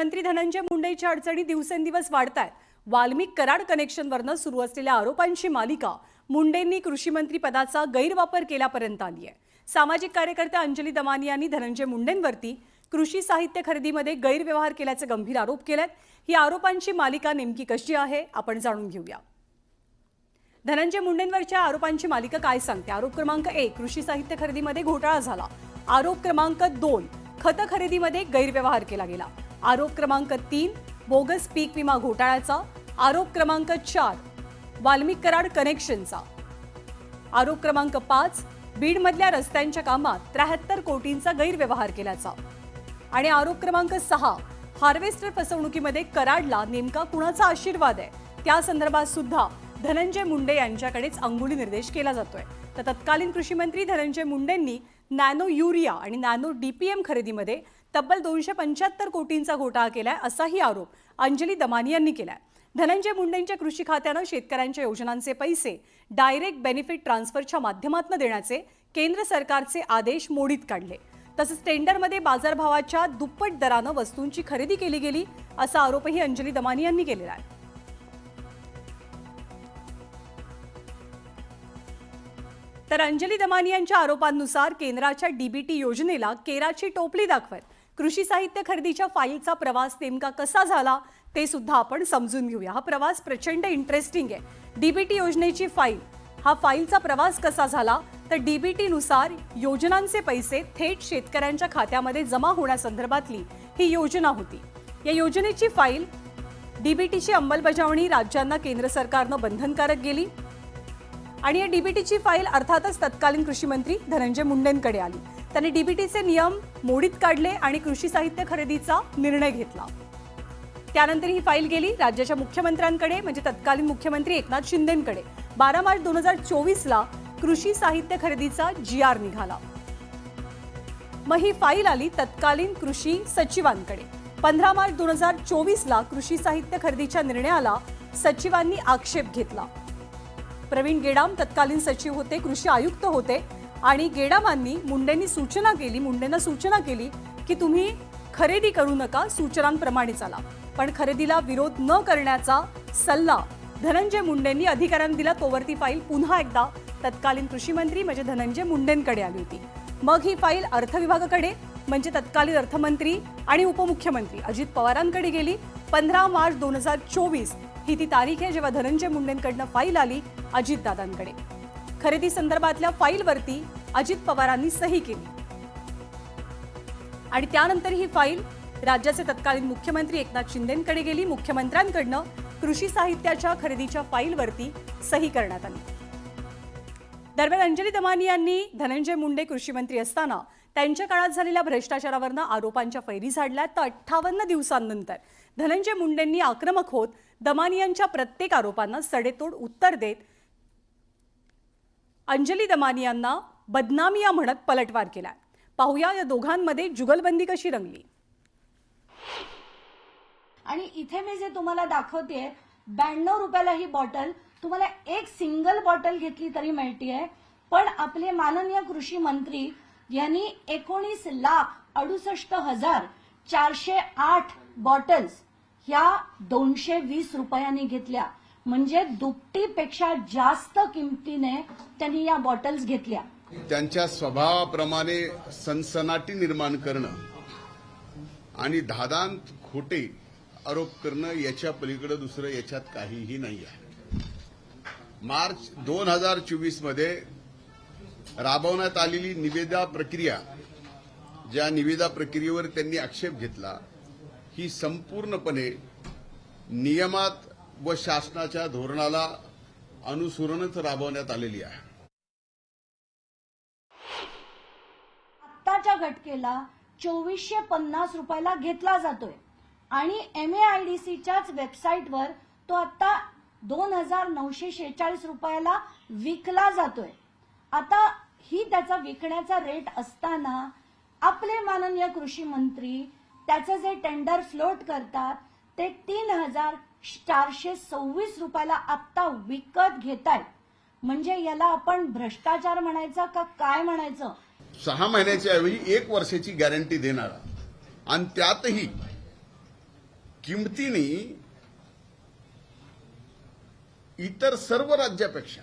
मंत्री धनंजय मुंडेंच्या अडचणी दिवसेंदिवस वाढतायत। वाल्मिक कराड कनेक्शनवरनं सुरू असलेल्या आरोपांची मालिका मुंडेंनी कृषी मंत्री पदाचा गैरवापर केल्यापर्यंत आली आहे। सामाजिक कार्यकर्त्या अंजली दमानी यांनी धनंजय मुंडेंवरती कृषी साहित्य खरेदीमध्ये गैरव्यवहार केल्याचे गंभीर आरोप केलेत। ही आरोपांची मालिका नेमकी कशी आहे आपण जाणून घेऊया। धनंजय मुंडेंवरच्या आरोपांची मालिका काय सांगते? आरोप क्रमांक 1, कृषी साहित्य खरेदीमध्ये घोटाळा झाला। आरोप क्रमांक 2, खत खरेदीमध्ये गैरव्यवहार केला गेला। आरोप क्रमांक 3, बोगस पीक विमा घोटाळ्याचा। आरोप क्रमांक 4, वाल्मिक कराड कनेक्शनचा। आरोप क्रमांक 5, बीडमधल्या रस्त्यांच्या कामात 73 कोटींचा गैरव्यवहार केल्याचा। आणि आरोप क्रमांक 6, हार्वेस्टर फसवणुकीमध्ये कराडला नेमका कुणाचा आशीर्वाद आहे त्या संदर्भात सुद्धा धनंजय मुंडे यांच्याकडेच अंगुली निर्देश केला जातोय। तर तत्कालीन कृषी मंत्री धनंजय मुंडेंनी नॅनो युरिया आणि नॅनो डीपीएम खरेदीमध्ये तब्बल 275 कोटींचा घोटाळा केलाय असाही आरोप अंजली दमानी यांनी केलाय। धनंजय मुंडेंच्या कृषी खात्यानं शेतकऱ्यांच्या योजनांचे पैसे डायरेक्ट बेनिफिट ट्रान्सफरच्या माध्यमातून देण्याचे केंद्र सरकारचे आदेश मोडीत काढले। तसंच टेंडरमध्ये बाजारभावाच्या दुप्पट दरानं वस्तूंची खरेदी केली गेली असा आरोपही अंजली दमानी यांनी केलेला आहे। तर अंजली दमानी यांच्या आरोपांनुसार केंद्राच्या डीबीटी योजनेला केराची टोपली दाखवत कृषी साहित्य खरेदीच्या फाईलचा प्रवास नेमका कसा झाला ते सुद्धा आपण समजून घेऊया। हा प्रवास प्रचंड इंटरेस्टिंग आहे। डीबीटी योजनेची फाईल, हा फाईलचा प्रवास कसा झाला तर डीबीटी नुसार योजनांचे पैसे थेट शेतकऱ्यांच्या खात्यामध्ये जमा होण्यासंदर्भातली ही योजना होती। या योजनेची फाईल डीबीटीची अंमलबजावणी राज्यांना केंद्र सरकारनं बंधनकारक केली आणि या डीबीटीची फाईल अर्थातच तत्कालीन कृषी मंत्री धनंजय मुंडेंकडे आली। त्यांनी डीबीटीचे नियम मोडीत काढले आणि कृषी साहित्य खरेदीचा निर्णय घेतला। त्यानंतर ही फाईल गेली राज्याच्या मुख्यमंत्र्यांकडे म्हणजे तत्कालीन मुख्यमंत्री एकनाथ शिंदेंकडे। 12 मार्च 2024ला कृषी साहित्य खरेदीचा जीआर निघाला। मग ही फाईल आली तत्कालीन कृषी सचिवांकडे। 15 मार्च 2024ला कृषी साहित्य खरेदीच्या निर्णयाला सचिवांनी आक्षेप घेतला। प्रवीण गेडाम तत्कालीन सचिव होते, कृषी आयुक्त होते आणि गेडामांनी मुंडेंना सूचना केली की तुम्ही खरेदी करू नका, सूचनांप्रमाणे चाला। पण खरेदीला विरोध न करण्याचा सल्ला धनंजय मुंडेंनी अधिकाऱ्यांना दिला। तोवर ती फाईल पुन्हा एकदा तत्कालीन कृषी मंत्री म्हणजे धनंजय मुंडेंकडे आली होती। मग ही फाईल अर्थ विभागाकडे म्हणजे तत्कालीन अर्थमंत्री आणि उपमुख्यमंत्री अजित पवारांकडे गेली। 15 मार्च 2024 ही ती तारीख आहे जेव्हा धनंजय मुंडेंकडनं फाईल आली अजितदादांकडे। खरेदी संदर्भातल्या फाईलवरती अजित पवारांनी सही केली आणि त्यानंतर ही फाईल राज्याचे तत्कालीन मुख्यमंत्री एकनाथ शिंदेंकडे गेली। मुख्यमंत्र्यांकडनं कृषी साहित्याच्या खरेदीच्या फाईलवरती सही करण्यात आली। दरम्यान अंजली दमानी यांनी धनंजय मुंडे कृषी मंत्री असताना त्यांच्या काळात झालेल्या भ्रष्टाचारावरनं आरोपांच्या फैरी झाडल्या। तर 58 दिवसांनंतर धनंजय मुंडेंनी आक्रमक होत दमानी यांच्या प्रत्येक आरोपांना सडेतोड उत्तर देत अंजली दमानी यांना बदनामिया म्हणत पलटवार केला। पाहूया या दोघांमध्ये जुगलबंदी कशी रंगली। आणि इथे मी जे तुम्हाला दाखवते 92 रुपयाला ही बॉटल तुम्हाला एक सिंगल बॉटल घेतली तरी मिळतीये। पण आपले माननीय कृषी मंत्री यांनी 19,68,408 बॉटल्स ह्या 220 रुपयांनी घेतल्या। म्हणजे दुपटीपेक्षा जास्त किमतीने त्यांनी या बॉटल्स घेतल्या। त्यांच्या स्वभावाप्रमाणे सनसनाटी निर्माण करणं आणि धादांत खोटे आरोप करणं याच्या पलीकडे दुसरं याच्यात काहीही नाही आहे। मार्च 2024 मध्ये राबवण्यात आलेली निविदा प्रक्रिया, ज्या निविदा प्रक्रियेवर त्यांनी आक्षेप घेतला, ही संपूर्णपणे नियमात व शासनाच्या धोरणाला अनुसरूनच राबवण्यात आलेली आहे। आत्ताच्या घटकेला 2450 रुपयाला घेतला जातोय आणि MAIDCच्याच वेबसाईटवर तो आता 2946 रुपयाला विकला जातोय। आता ही त्याचा विकण्याचा रेट असताना आपले माननीय कृषी मंत्री त्याचं जे टेंडर फ्लोट करतात ते 3426 रुपयाला आत्ता विकत घेतायत। म्हणजे याला आपण भ्रष्टाचार म्हणायचा का काय म्हणायचं? 6 महिन्याच्या ऐवजी 1 वर्षाची गॅरंटी देणारा आणि त्यातही किमतीने इतर सर्व राज्यापेक्षा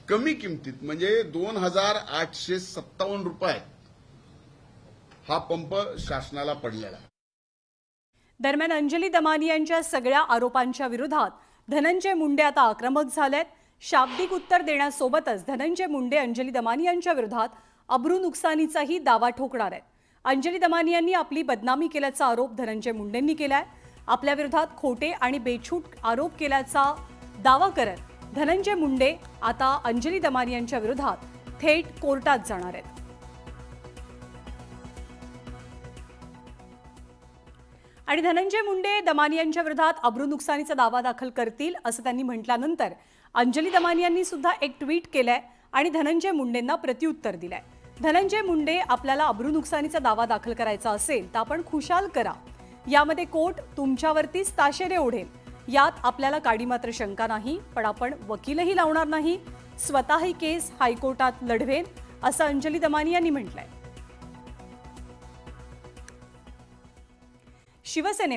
कमी किमतीत म्हणजे 2,857 रुपयात हा पंप शासनाला पडलेला आहे. दरम्यान अंजली दमानी यांच्या सगळ्या आरोपांच्या विरोधात धनंजय मुंडे आता आक्रमक झालेत. शाब्दिक उत्तर देण्यासोबतच धनंजय मुंडे अंजली दमानी यांच्या विरोधात अब्रू नुकसानीचाही दावा ठोकणार आहेत. अंजली दमानी यांनी आपली बदनामी केल्याचा आरोप धनंजय मुंडेंनी केलाय. आपल्या विरोधात खोटे आणि बेछूट आरोप केल्याचा दावा करत धनंजय मुंडे आता अंजली दमानी यांच्या विरोधात थेट कोर्टात जाणार आहेत. आणि धनंजय मुंडे दमानी यांच्या विरोधात अब्रू नुकसानीचा दावा दाखल करतील असं त्यांनी म्हटल्यानंतर अंजली दमानी यांनी सुद्धा एक ट्विट केलंय आणि धनंजय मुंडेंना प्रत्युत्तर दिलंय. धनंजय मुंडे, आपल्याला अब्रू नुकसानीचा दावा दाखल करायचा असेल तर आपण खुशाल करा. यामध्ये कोर्ट तुमच्यावरतीच ताशेरे ओढेल. यात आपल्याला काडी मात्र शंका नाही. पण आपण वकीलही लावणार नाही. स्वतः ही केस हायकोर्टात लढवेन असं अंजली दमानी यांनी म्हटलंय. शिवसेने